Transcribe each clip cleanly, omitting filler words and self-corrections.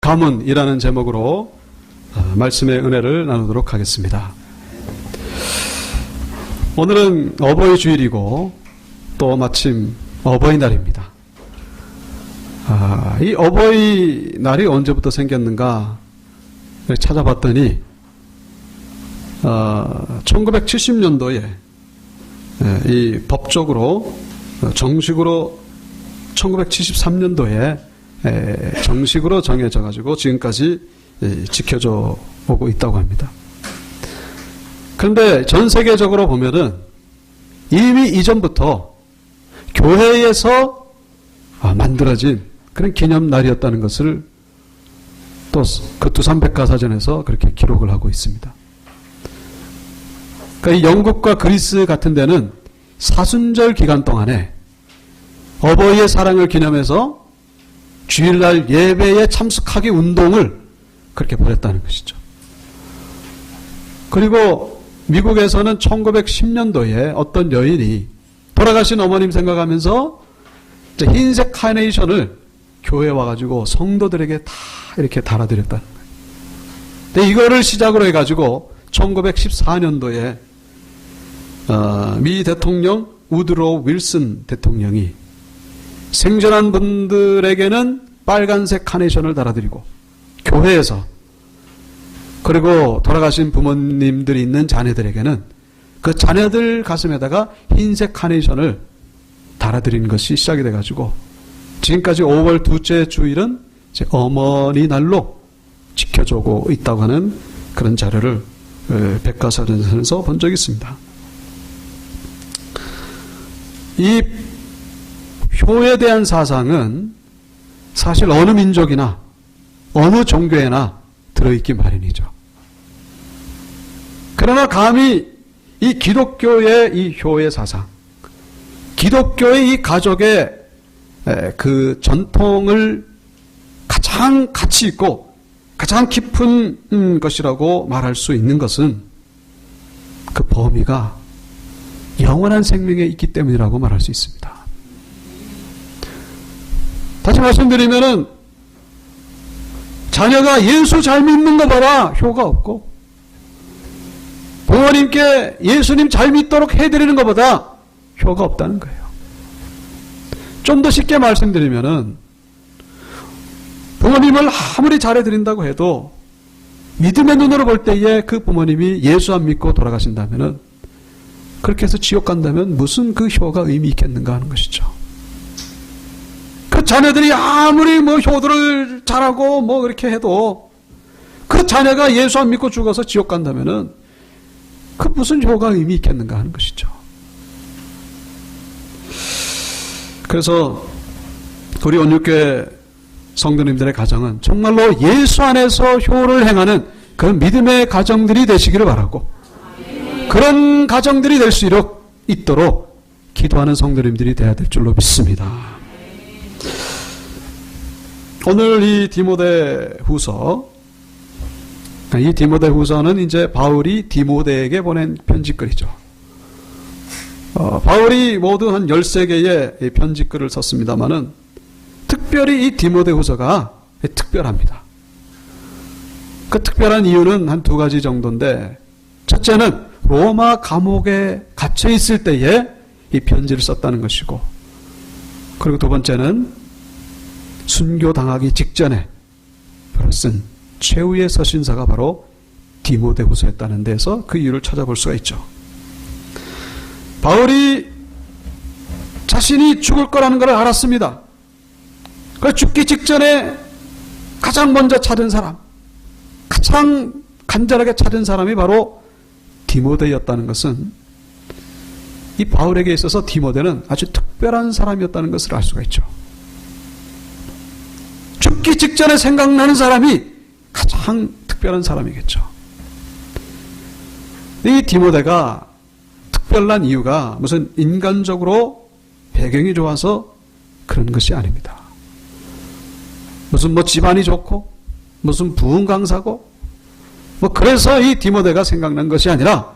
가문이라는 제목으로 말씀의 은혜를 나누도록 하겠습니다. 오늘은 어버이 주일이고 또 마침 어버이날입니다. 이 어버이날이 언제부터 생겼는가 찾아봤더니 1970년도에 이 법적으로 정식으로 1973년도에 정식으로 정해져 가지고 지금까지 지켜져 오고 있다고 합니다. 그런데 전 세계적으로 보면은 이미 이전부터 교회에서 만들어진 그런 기념날이었다는 것을 또 그 두산백과사전에서 그렇게 기록을 하고 있습니다. 그러니까 이 영국과 그리스 같은 데는 사순절 기간 동안에 어버이의 사랑을 기념해서 주일날 예배에 참석하기 운동을 그렇게 벌였다는 것이죠. 그리고 미국에서는 1910년도에 어떤 여인이 돌아가신 어머님 생각하면서 흰색 카네이션을 교회에 와가지고 성도들에게 다 이렇게 달아드렸다는 거예요. 근데 이거를 시작으로 해가지고 1914년도에 미 대통령 우드로 윌슨 대통령이 생전한 분들에게는 빨간색 카네이션을 달아드리고 교회에서, 그리고 돌아가신 부모님들이 있는 자녀들에게는 그 자녀들 가슴에다가 흰색 카네이션을 달아드리는 것이 시작이 돼가지고 지금까지 5월 둘째 주일은 이제 어머니 날로 지켜주고 있다고 하는 그런 자료를 백과사전에서 본 적이 있습니다. 이 효에 대한 사상은 사실 어느 민족이나 어느 종교에나 들어있기 마련이죠. 그러나 감히 이 기독교의 이 효의 사상, 기독교의 이 가족의 그 전통을 가장 가치 있고 가장 깊은 것이라고 말할 수 있는 것은 그 범위가 영원한 생명에 있기 때문이라고 말할 수 있습니다. 다시 말씀드리면은 자녀가 예수 잘 믿는 거 봐라 효가 없고, 부모님께 예수님 잘 믿도록 해드리는 것보다 효가 없다는 거예요. 좀 더 쉽게 말씀드리면은 부모님을 아무리 잘해드린다고 해도 믿음의 눈으로 볼 때에 그 부모님이 예수 안 믿고 돌아가신다면은, 그렇게 해서 지옥 간다면 무슨 그 효가 의미 있겠는가 하는 것이죠. 그 자녀들이 아무리 뭐 효도를 잘하고 뭐 그렇게 해도 그 자녀가 예수 안 믿고 죽어서 지옥 간다면은 그 무슨 효가 의미 있겠는가 하는 것이죠. 그래서 우리 온유교회 성도님들의 가정은 정말로 예수 안에서 효를 행하는 그런 믿음의 가정들이 되시기를 바라고, 그런 가정들이 될 수 있도록 기도하는 성도님들이 되어야 될 줄로 믿습니다. 오늘 이 디모데후서, 이 디모데후서는 이제 바울이 디모데에게 보낸 편지글이죠. 바울이 모두 한 13개의 편지글을 썼습니다만은 특별히 이 디모데후서가 특별합니다. 그 특별한 이유는 한 두 가지 정도인데, 첫째는 로마 감옥에 갇혀 있을 때에 이 편지를 썼다는 것이고, 그리고 두 번째는 순교당하기 직전에 쓴 최후의 서신서가 바로 디모데후서였다는 데서 그 이유를 찾아볼 수가 있죠. 바울이 자신이 죽을 거라는 걸 알았습니다. 그 죽기 직전에 가장 먼저 찾은 사람, 가장 간절하게 찾은 사람이 바로 디모데였다는 것은, 이 바울에게 있어서 디모데는 아주 특별한 사람이었다는 것을 알 수가 있죠. 죽기 직전에 생각나는 사람이 가장 특별한 사람이겠죠. 이 디모데가 특별한 이유가 무슨 인간적으로 배경이 좋아서 그런 것이 아닙니다. 무슨 뭐 집안이 좋고 무슨 부흥 강사고 뭐 그래서 이 디모데가 생각난 것이 아니라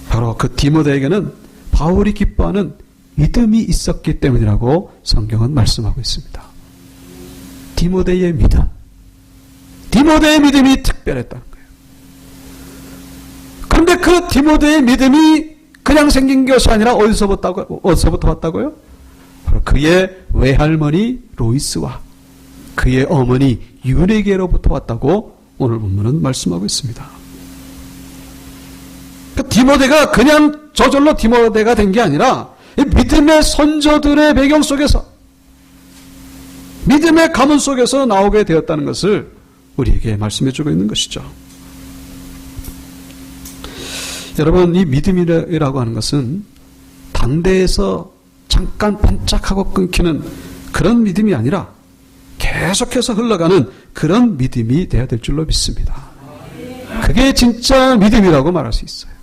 바로 그 디모데에게는 바울이 기뻐하는 믿음이 있었기 때문이라고 성경은 말씀하고 있습니다. 디모데의 믿음, 디모데의 믿음이 특별했다는 거예요. 그런데 그 디모데의 믿음이 그냥 생긴 것이 아니라 어디서부터 왔다고요? 바로 그의 외할머니 로이스와 그의 어머니 유네게로부터 왔다고 오늘 본문은 말씀하고 있습니다. 그 디모데가 그냥 저절로 디모데가 된 게 아니라 믿음의 선조들의 배경 속에서, 믿음의 가문 속에서 나오게 되었다는 것을 우리에게 말씀해주고 있는 것이죠. 여러분, 이 믿음이라고 하는 것은 당대에서 잠깐 반짝하고 끊기는 그런 믿음이 아니라 계속해서 흘러가는 그런 믿음이 되어야 될 줄로 믿습니다. 그게 진짜 믿음이라고 말할 수 있어요.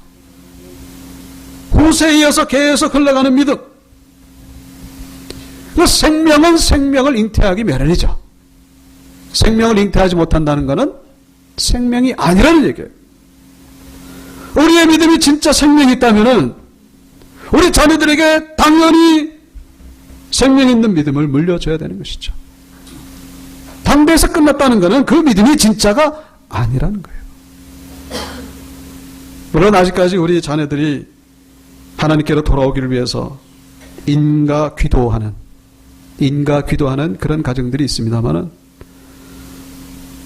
후세에 이어서 계속 흘러가는 믿음. 그 생명은 생명을 잉태하기 마련이죠. 생명을 잉태하지 못한다는 것은 생명이 아니라는 얘기예요. 우리의 믿음이 진짜 생명이 있다면 우리 자녀들에게 당연히 생명 있는 믿음을 물려줘야 되는 것이죠. 당대에서 끝났다는 것은 그 믿음이 진짜가 아니라는 거예요. 물론 아직까지 우리 자녀들이 하나님께로 돌아오기를 위해서 인가 기도하는 그런 가정들이 있습니다만은,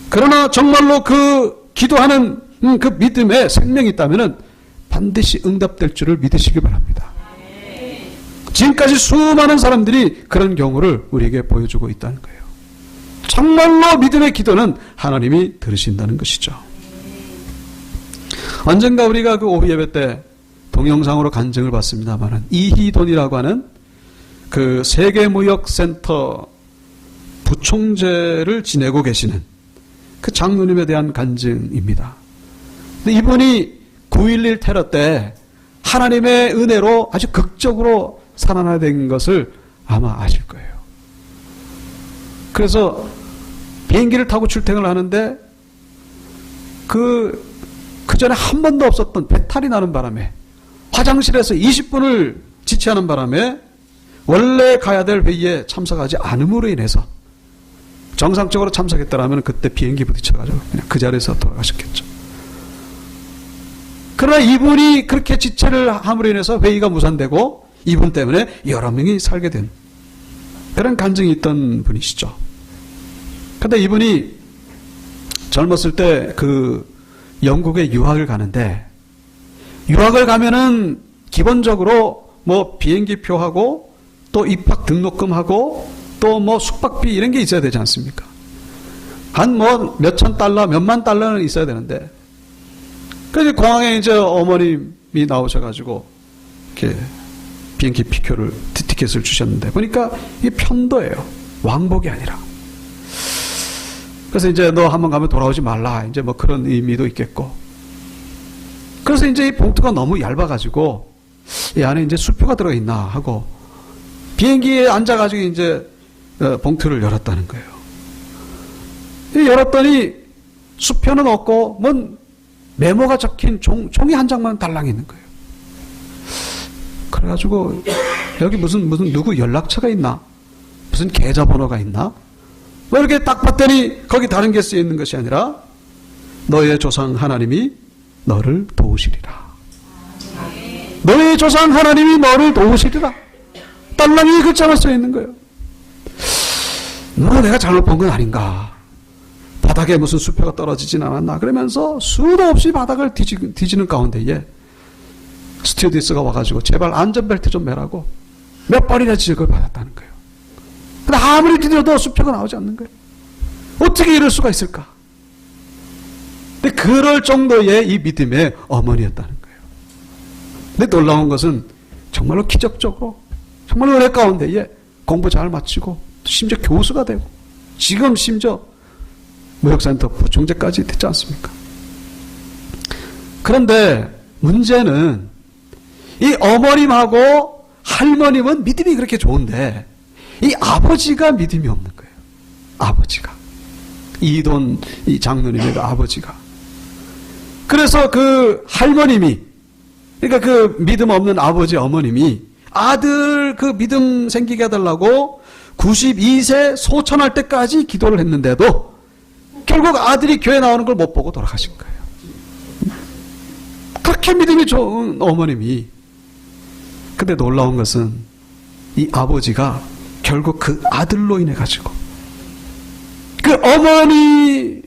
그러나 정말로 그 기도하는 그 믿음에 생명이 있다면 반드시 응답될 줄을 믿으시기 바랍니다. 지금까지 수많은 사람들이 그런 경우를 우리에게 보여주고 있다는 거예요. 정말로 믿음의 기도는 하나님이 들으신다는 것이죠. 언젠가 우리가 그 오후 예배 때 동영상으로 간증을 받습니다만, 이희돈이라고 하는 그 세계무역센터 부총재를 지내고 계시는 그 장로님에 대한 간증입니다. 근데 이분이 9.11 테러 때 하나님의 은혜로 아주 극적으로 살아나된 것을 아마 아실 거예요. 그래서 비행기를 타고 출퇴근을 하는데 그 전에 한 번도 없었던 배탈이 나는 바람에 화장실에서 20분을 지체하는 바람에 원래 가야 될 회의에 참석하지 않음으로 인해서, 정상적으로 참석했더라면 그때 비행기 부딪혀가지고 그냥 그 자리에서 돌아가셨겠죠. 그러나 이분이 그렇게 지체를 함으로 인해서 회의가 무산되고 이분 때문에 여러 명이 살게 된 그런 간증이 있던 분이시죠. 그런데 이분이 젊었을 때 그 영국에 유학을 가는데, 유학을 가면은 기본적으로 뭐 비행기표하고 또 입학 등록금하고 또 뭐 숙박비 이런 게 있어야 되지 않습니까? 한 뭐 몇천 달러, 몇만 달러는 있어야 되는데, 그래서 공항에 이제 어머님이 나오셔가지고 이렇게 비행기 티켓을 주셨는데 보니까 이게 편도예요. 왕복이 아니라. 그래서 이제 너 한번 가면 돌아오지 말라. 이제 뭐 그런 의미도 있겠고. 그래서 이제 이 봉투가 너무 얇아가지고 이 안에 이제 수표가 들어있나 하고 비행기에 앉아가지고 이제 봉투를 열었다는 거예요. 열었더니 수표는 없고 뭔 메모가 적힌 종이 한 장만 달랑 있는 거예요. 그래가지고 여기 무슨 누구 연락처가 있나? 무슨 계좌번호가 있나? 뭐 이렇게 딱 봤더니 거기 다른 게 쓰여 있는 것이 아니라 너의 조상 하나님이 너를 도우시리라. 너의 조상 하나님이 너를 도우시리라. 딸랑이 글자만 써 있는 거예요. 뭐 내가 잘못 본 건 아닌가? 바닥에 무슨 수표가 떨어지진 않았나? 그러면서 수도 없이 바닥을 뒤지는 가운데에 스튜어디스가 와가지고 제발 안전벨트 좀 매라고 몇 번이나 지적을 받았다는 거예요. 근데 아무리 뒤져도 수표가 나오지 않는 거예요. 어떻게 이럴 수가 있을까? 근데 그럴 정도의 이 믿음의 어머니였다는 거예요. 근데 놀라운 것은 정말로 기적적으로 정말 은혜 가운데에 공부 잘 마치고 심지어 교수가 되고 지금 심지어 무역센터 부총재까지 됐지 않습니까? 그런데 문제는 이 어머님하고 할머님은 믿음이 그렇게 좋은데 이 아버지가 믿음이 없는 거예요. 아버지가. 이돈 이 장로님의 아버지가. 그래서 그 할머님이, 그러니까 그 믿음 없는 아버지 어머님이 아들 그 믿음 생기게 해달라고 92세 소천할 때까지 기도를 했는데도 결국 아들이 교회 나오는 걸 못 보고 돌아가신 거예요. 그렇게 믿음이 좋은 어머님이. 근데 놀라운 것은 이 아버지가 결국 그 아들로 인해 가지고 그 어머님이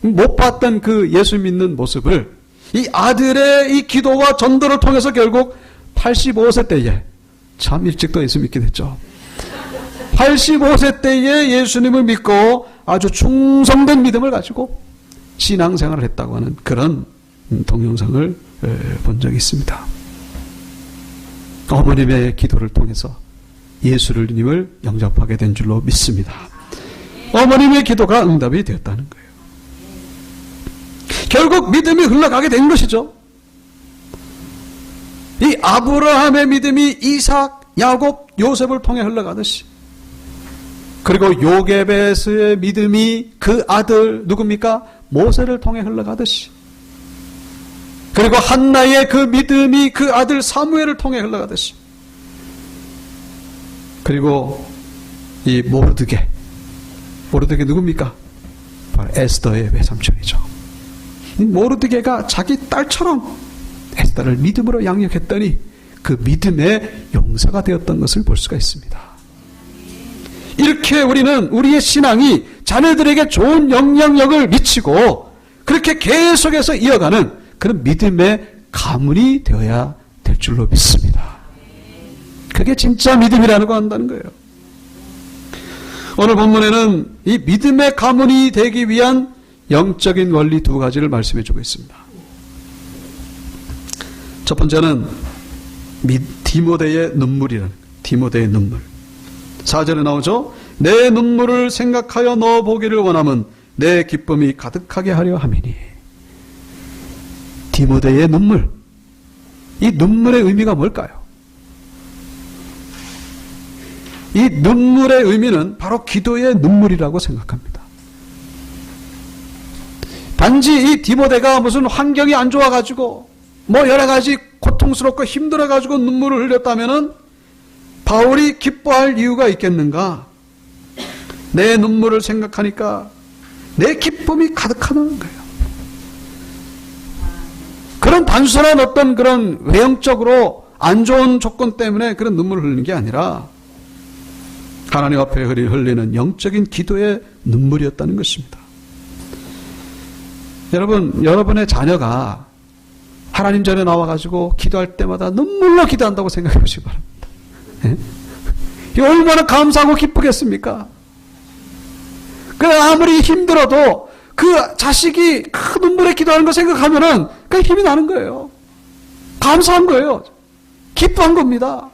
못 봤던 그 예수 믿는 모습을 이 아들의 이 기도와 전도를 통해서 결국 85세 때에, 참 일찍 또 예수 믿게 됐죠. 85세 때에 예수님을 믿고 아주 충성된 믿음을 가지고 신앙생활을 했다고 하는 그런 동영상을 본 적이 있습니다. 어머님의 기도를 통해서 예수님을 영접하게 된 줄로 믿습니다. 어머님의 기도가 응답이 되었다는 거예요. 결국 믿음이 흘러가게 된 것이죠. 이 아브라함의 믿음이 이삭, 야곱, 요셉을 통해 흘러가듯이, 그리고 요게벳의 믿음이 그 아들 누굽니까? 모세를 통해 흘러가듯이, 그리고 한나의 그 믿음이 그 아들 사무엘을 통해 흘러가듯이, 그리고 이 모르드게 누굽니까? 바로 에스더의 외삼촌이죠. 이 모르드게가 자기 딸처럼 에스더를 믿음으로 양육했더니 그 믿음의 용사가 되었던 것을 볼 수가 있습니다. 이렇게 우리는 우리의 신앙이 자녀들에게 좋은 영향력을 미치고 그렇게 계속해서 이어가는 그런 믿음의 가문이 되어야 될 줄로 믿습니다. 그게 진짜 믿음이라는 거 한다는 거예요. 오늘 본문에는 이 믿음의 가문이 되기 위한 영적인 원리 두 가지를 말씀해 주고 있습니다. 첫 번째는 디모데의 눈물이라는 거예요. 디모데의 눈물. 4절에 나오죠. 내 눈물을 생각하여 너 보기를 원함은 내 기쁨이 가득하게 하려 함이니. 디모데의 눈물. 이 눈물의 의미가 뭘까요? 이 눈물의 의미는 바로 기도의 눈물이라고 생각합니다. 단지 이 디모데가 무슨 환경이 안 좋아가지고 뭐 여러 가지 고통스럽고 힘들어가지고 눈물을 흘렸다면은 바울이 기뻐할 이유가 있겠는가? 내 눈물을 생각하니까 내 기쁨이 가득하다는 거예요. 그런 단순한 어떤 그런 외형적으로 안 좋은 조건 때문에 그런 눈물을 흘리는 게 아니라 하나님 앞에 흘리는 영적인 기도의 눈물이었다는 것입니다. 여러분의 자녀가 하나님 전에 나와가지고 기도할 때마다 눈물로 기도한다고 생각해 보시기 바랍니다. 예? 얼마나 감사하고 기쁘겠습니까? 아무리 힘들어도 그 자식이 그 눈물에 기도하는 거 생각하면은 그 힘이 나는 거예요. 감사한 거예요. 기뻐한 겁니다.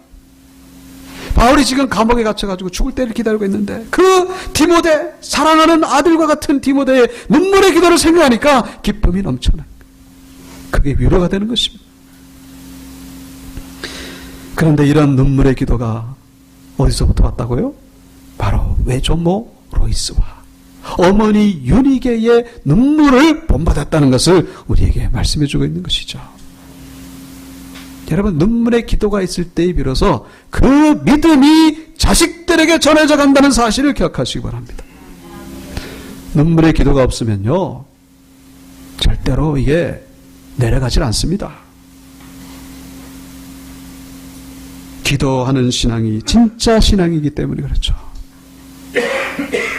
바울이 지금 감옥에 갇혀가지고 죽을 때를 기다리고 있는데 그 디모데, 사랑하는 아들과 같은 디모데의 눈물의 기도를 생각하니까 기쁨이 넘쳐나는 거예요. 그게 위로가 되는 것입니다. 그런데 이런 눈물의 기도가 어디서부터 왔다고요? 바로 외조모 로이스와 어머니 유니게의 눈물을 본받았다는 것을 우리에게 말씀해 주고 있는 것이죠. 여러분, 눈물의 기도가 있을 때에 비로소 그 믿음이 자식들에게 전해져 간다는 사실을 기억하시기 바랍니다. 눈물의 기도가 없으면요, 절대로 이게 내려가질 않습니다. 기도하는 신앙이 진짜 신앙이기 때문에 그렇죠.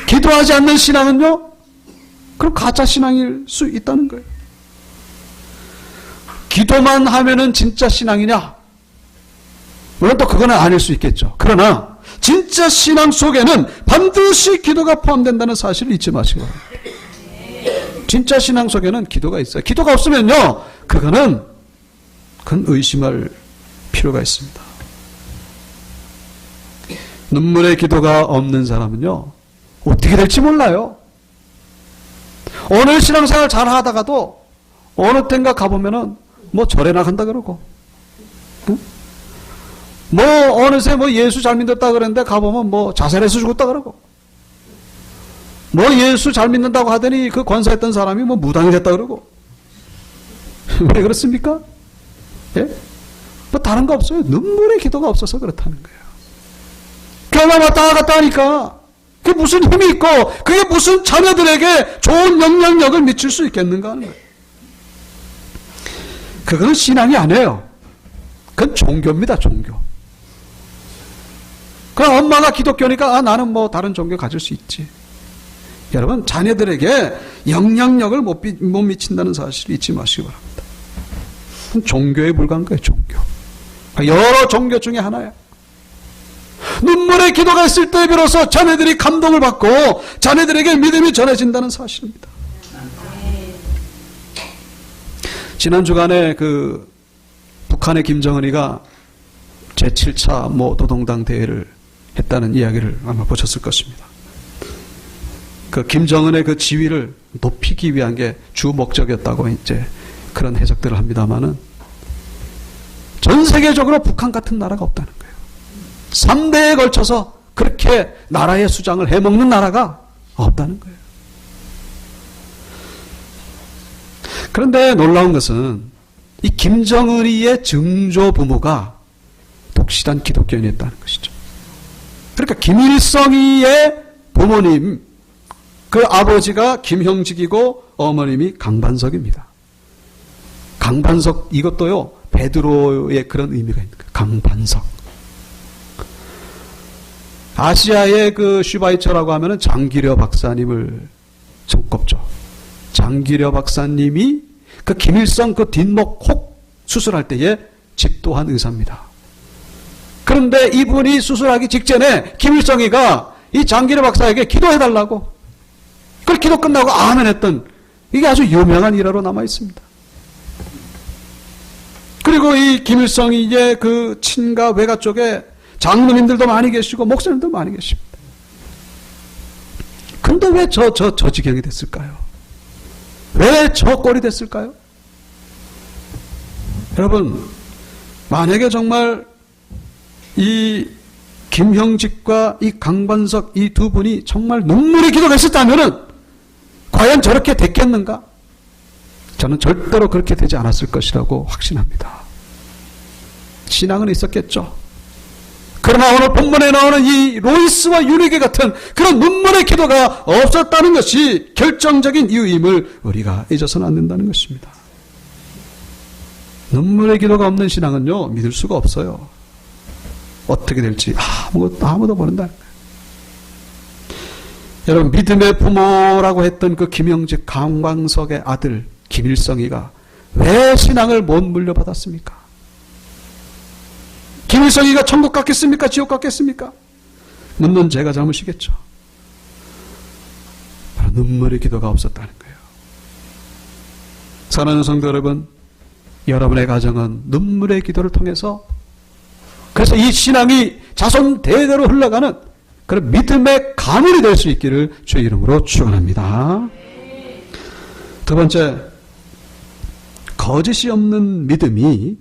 기도하지 않는 신앙은요, 그럼 가짜 신앙일 수 있다는 거예요. 기도만 하면은 진짜 신앙이냐? 물론 또 그거는 아닐 수 있겠죠. 그러나 진짜 신앙 속에는 반드시 기도가 포함된다는 사실을 잊지 마시고, 진짜 신앙 속에는 기도가 있어요. 기도가 없으면요, 그건 의심할 필요가 있습니다. 눈물의 기도가 없는 사람은요, 어떻게 될지 몰라요. 오늘 신앙생활 잘 하다가도 어느 땐가 가보면은 뭐 절에 나간다 그러고, 응? 뭐 어느새 뭐 예수 잘 믿었다 그랬는데 가보면 뭐 자살해서 죽었다 그러고, 뭐 예수 잘 믿는다고 하더니 그 권사했던 사람이 뭐 무당이 됐다 그러고. 왜 그렇습니까? 예? 뭐 다른 거 없어요. 눈물의 기도가 없어서 그렇다는 거예요. 교회만 왔다 갔다 하니까 그게 무슨 힘이 있고 그게 무슨 자녀들에게 좋은 영향력을 미칠 수 있겠는가 하는 거예요. 그거는 신앙이 아니에요. 그건 종교입니다. 종교. 그럼 엄마가 기독교니까 나는 뭐 다른 종교 가질 수 있지. 여러분, 자녀들에게 영향력을 못 미친다는 사실을 잊지 마시기 바랍니다. 종교에 불과한 거예요. 종교. 여러 종교 중에 하나야. 눈물의 기도가 있을 때 비로소 자녀들이 감동을 받고 자녀들에게 믿음이 전해진다는 사실입니다. 지난 주간에 북한의 김정은이가 제7차 노동당 대회를 했다는 이야기를 아마 보셨을 것입니다. 김정은의 지위를 높이기 위한 게 주 목적이었다고 이제 그런 해석들을 합니다만은 전 세계적으로 북한 같은 나라가 없다는 거예요. 3대에 걸쳐서 그렇게 나라의 수장을 해먹는 나라가 없다는 거예요. 그런데 놀라운 것은 이 김정은이의 증조 부모가 독실한 기독교인이었다는 것이죠. 그러니까 김일성이의 부모님, 그 아버지가 김형직이고 어머님이 강반석입니다. 강반석, 이것도요 베드로의 그런 의미가 있는 거예요. 강반석. 아시아의 슈바이처라고 하면은 장기려 박사님을 손꼽죠. 장기려 박사님이 김일성 뒷목 혹 수술할 때에 집도한 의사입니다. 그런데 이분이 수술하기 직전에 김일성이가 이 장기려 박사에게 기도해달라고, 그걸 기도 끝나고 아멘 했던, 이게 아주 유명한 일화로 남아 있습니다. 그리고 이 김일성이의 친가 외가 쪽에 장로님들도 많이 계시고 목사님도 많이 계십니다. 근데 왜 저 지경이 됐을까요? 왜 저 꼴이 됐을까요? 여러분, 만약에 정말 이 김형직과 이 강반석 이 두 분이 정말 눈물의 기도가 있었다면은 과연 저렇게 됐겠는가? 저는 절대로 그렇게 되지 않았을 것이라고 확신합니다. 신앙은 있었겠죠. 그러나 오늘 본문에 나오는 이 로이스와 유리게 같은 그런 눈물의 기도가 없었다는 것이 결정적인 이유임을 우리가 잊어서는 안 된다는 것입니다. 눈물의 기도가 없는 신앙은요, 믿을 수가 없어요. 어떻게 될지 아무도 모른다는 거예요. 여러분, 믿음의 부모라고 했던 김영직 강광석의 아들 김일성이가 왜 신앙을 못 물려받았습니까? 김일성이가 천국 갔겠습니까? 지옥 갔겠습니까? 묻는 제가 잘못이겠죠. 바로 눈물의 기도가 없었다는 거예요. 사랑하는 성도 여러분, 여러분의 가정은 눈물의 기도를 통해서, 그래서 이 신앙이 자손 대대로 흘러가는 그런 믿음의 가문이 될 수 있기를 주의 이름으로 축원합니다. 두 번째, 거짓이 없는 믿음이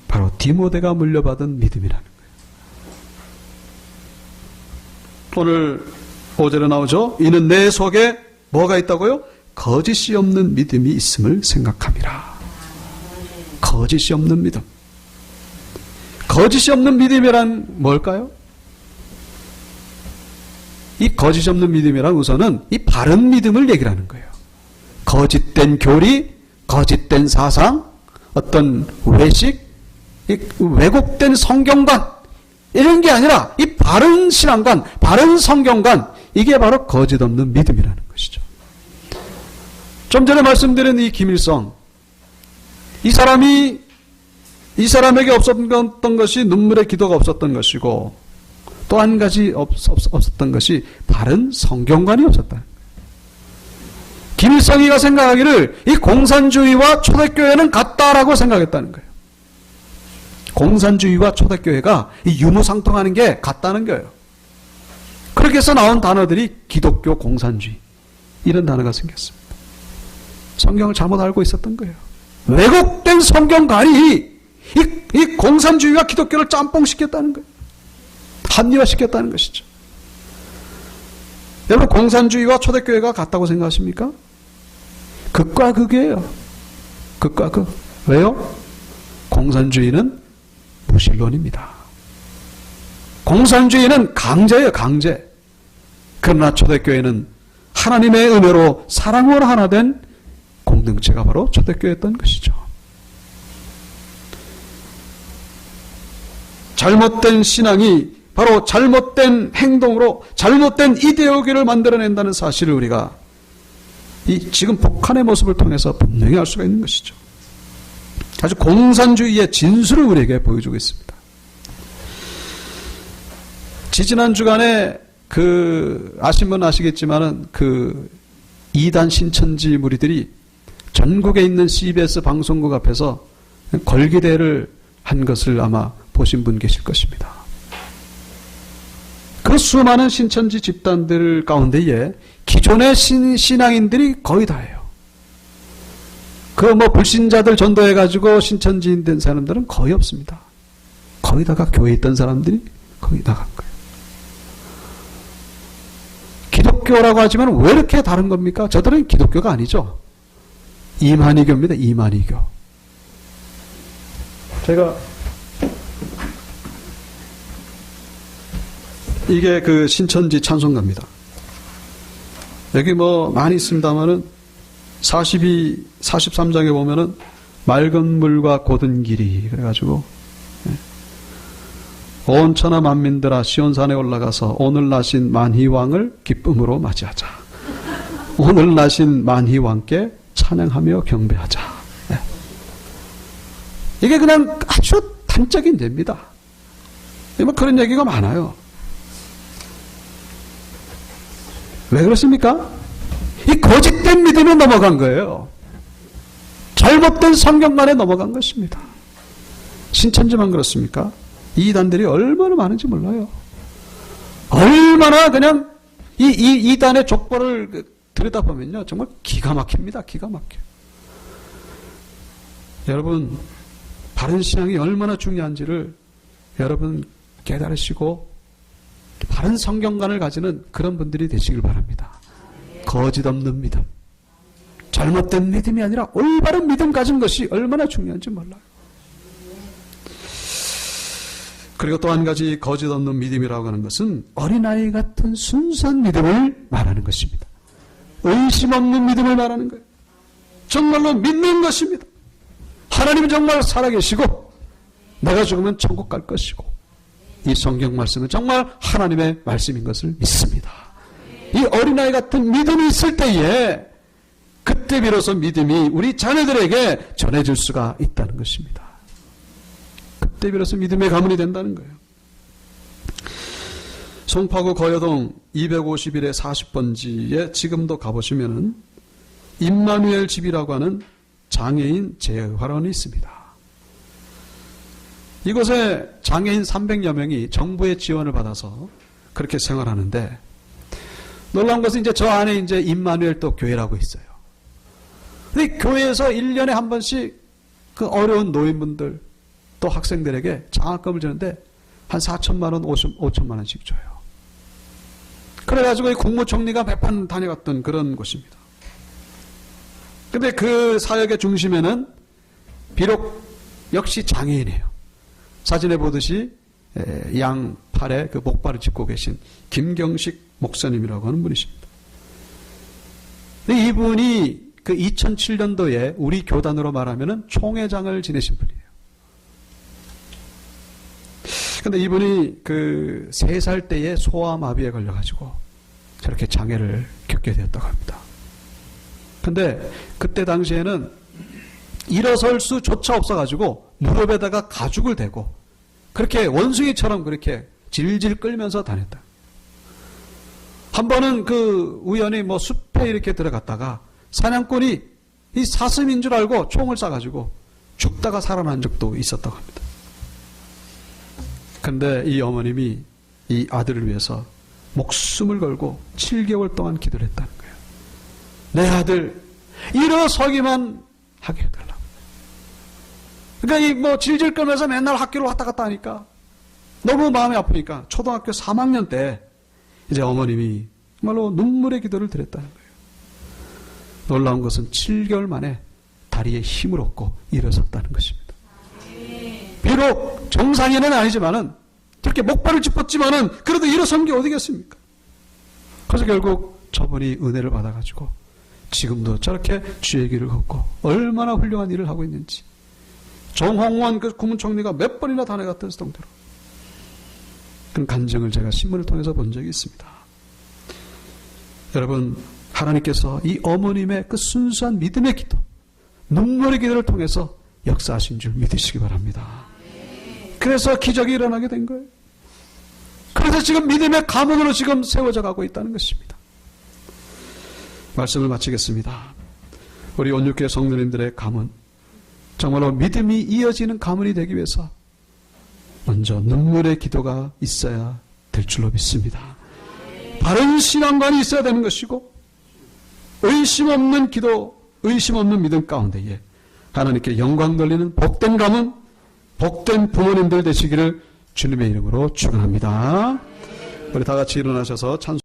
바로 디모데가 물려받은 믿음이라는 거예요. 오늘 5절에 나오죠. 이는 내 속에 뭐가 있다고요? 거짓이 없는 믿음이 있음을 생각함이라. 거짓이 없는 믿음. 거짓이 없는 믿음이란 뭘까요? 이 거짓이 없는 믿음이란 우선은 이 바른 믿음을 얘기하는 거예요. 거짓된 교리, 거짓된 사상, 어떤 외식, 왜곡된 성경관, 이런 게 아니라 이 바른 신앙관, 바른 성경관, 이게 바로 거짓 없는 믿음이라는 것이죠. 좀 전에 말씀드린 이 김일성, 이 사람에게 없었던 것이 눈물의 기도가 없었던 것이고, 또 한 가지 없었던 것이 바른 성경관이 없었다. 김일성이가 생각하기를 이 공산주의와 초대교회는 같다라고 생각했다는 거예요. 공산주의와 초대교회가 이 유무상통하는 게 같다는 거예요. 그렇게 해서 나온 단어들이 기독교 공산주의, 이런 단어가 생겼습니다. 성경을 잘못 알고 있었던 거예요. 왜곡된 성경관이 이 공산주의와 기독교를 짬뽕시켰다는 거예요. 합리화시켰다는 것이죠. 여러분, 공산주의와 초대교회가 같다고 생각하십니까? 극과 극이에요. 극과 극. 왜요? 공산주의는 무신론입니다. 공산주의는 강제예요, 강제. 그러나 초대교회는 하나님의 은혜로 사랑으로 하나 된 공동체가 바로 초대교회였던 것이죠. 잘못된 신앙이 바로 잘못된 행동으로 잘못된 이데올로기를 만들어낸다는 사실을 우리가 이 지금 북한의 모습을 통해서 분명히 알 수가 있는 것이죠. 아주 공산주의의 진수를 우리에게 보여주고 있습니다. 지지난 주간에 아신 분은 아시겠지만은 2단 신천지 무리들이 전국에 있는 CBS 방송국 앞에서 걸기대를 한 것을 아마 보신 분 계실 것입니다. 그 수많은 신천지 집단들 가운데에 기존의 신앙인들이 거의 다예요. 불신자들 전도해가지고 신천지인 된 사람들은 거의 없습니다. 거의 다가 교회에 있던 사람들이 거의 다 간 거예요. 기독교라고 하지만 왜 이렇게 다른 겁니까? 저들은 기독교가 아니죠. 이만희교입니다. 이만희교. 제가 이게 신천지 찬송가입니다. 여기 많이 있습니다만은 43장에 보면은 맑은 물과 곧은 길이 그래가지고 온 천하 만민들아 시온산에 올라가서 오늘 나신 만희왕을 기쁨으로 맞이하자. 오늘 나신 만희왕께 찬양하며 경배하자. 이게 그냥 아주 단적인 예입니다. 그런 얘기가 많아요. 왜 그렇습니까? 이 거짓된 믿음에 넘어간 거예요. 잘못된 성경만에 넘어간 것입니다. 신천지만 그렇습니까? 이단들이 얼마나 많은지 몰라요. 얼마나 그냥 이단의 족보를 들여다보면요. 정말 기가 막힙니다. 기가 막혀요. 여러분, 바른 신앙이 얼마나 중요한지를 여러분 깨달으시고 바른 성경관을 가지는 그런 분들이 되시길 바랍니다. 거짓 없는 믿음. 잘못된 믿음이 아니라 올바른 믿음 가진 것이 얼마나 중요한지 몰라요. 그리고 또 한 가지 거짓 없는 믿음이라고 하는 것은 어린아이 같은 순수한 믿음을 말하는 것입니다. 의심 없는 믿음을 말하는 거예요. 정말로 믿는 것입니다. 하나님은 정말 살아계시고 내가 죽으면 천국 갈 것이고 이 성경 말씀은 정말 하나님의 말씀인 것을 믿습니다. 이 어린아이 같은 믿음이 있을 때에 그때 비로소 믿음이 우리 자녀들에게 전해질 수가 있다는 것입니다. 그때 비로소 믿음의 가문이 된다는 거예요. 송파구 거여동 251의 40번지에 지금도 가보시면은 임마누엘 집이라고 하는 장애인 재활원이 있습니다. 이곳에 장애인 300여 명이 정부의 지원을 받아서 그렇게 생활하는데 놀라운 것은 이제 저 안에 이제 임마누엘 또 교회라고 있어요. 근데 교회에서 1년에 한 번씩 그 어려운 노인분들 또 학생들에게 장학금을 주는데 한 4천만 원, 5천만 원씩 줘요. 그래가지고 국무총리가 몇 번 다녀갔던 그런 곳입니다. 근데 그 사역의 중심에는 비록 역시 장애인이에요. 사진에 보듯이 양팔에 그 목발을 짚고 계신 김경식 목사님이라고 하는 분이십니다. 근데 이분이 그 2007년도에 우리 교단으로 말하면은 총회장을 지내신 분이에요. 근데 이분이 그 3살 때에 소아마비에 걸려가지고 저렇게 장애를 겪게 되었다고 합니다. 근데 그때 당시에는 일어설 수조차 없어가지고 무릎에다가 가죽을 대고 그렇게 원숭이처럼 그렇게 질질 끌면서 다녔다. 한 번은 그 우연히 숲에 이렇게 들어갔다가 사냥꾼이 이 사슴인 줄 알고 총을 쏴가지고 죽다가 살아난 적도 있었다고 합니다. 근데 이 어머님이 이 아들을 위해서 목숨을 걸고 7개월 동안 기도를 했다는 거예요. 내 아들 일어서기만 하게 해달라고. 그러니까 질질 끌면서 맨날 학교를 왔다 갔다 하니까 너무 마음이 아프니까 초등학교 3학년 때 이제 어머님이 정말로 눈물의 기도를 드렸다는 거예요. 놀라운 것은 7개월 만에 다리에 힘을 얻고 일어섰다는 것입니다. 비록 정상인은 아니지만은 저렇게 목발을 짚었지만은 그래도 일어선 게 어디겠습니까? 그래서 결국 저분이 은혜를 받아가지고 지금도 저렇게 주의 길을 걷고 얼마나 훌륭한 일을 하고 있는지 정홍원 그 국무총리가 몇 번이나 다녀갔던 정도로 그런 간증을 제가 신문을 통해서 본 적이 있습니다. 여러분, 하나님께서 이 어머님의 그 순수한 믿음의 기도, 눈물의 기도를 통해서 역사하신 줄 믿으시기 바랍니다. 그래서 기적이 일어나게 된 거예요. 그래서 지금 믿음의 가문으로 지금 세워져 가고 있다는 것입니다. 말씀을 마치겠습니다. 우리 온육교회 성도님들의 가문, 정말로 믿음이 이어지는 가문이 되기 위해서 먼저 눈물의 기도가 있어야 될 줄로 믿습니다. 바른 신앙관이 있어야 되는 것이고 의심 없는 기도, 의심 없는 믿음 가운데에 하나님께 영광 돌리는 복된 가문, 복된 부모님들 되시기를 주님의 이름으로 축원합니다. 우리 다 같이 일어나셔서 찬송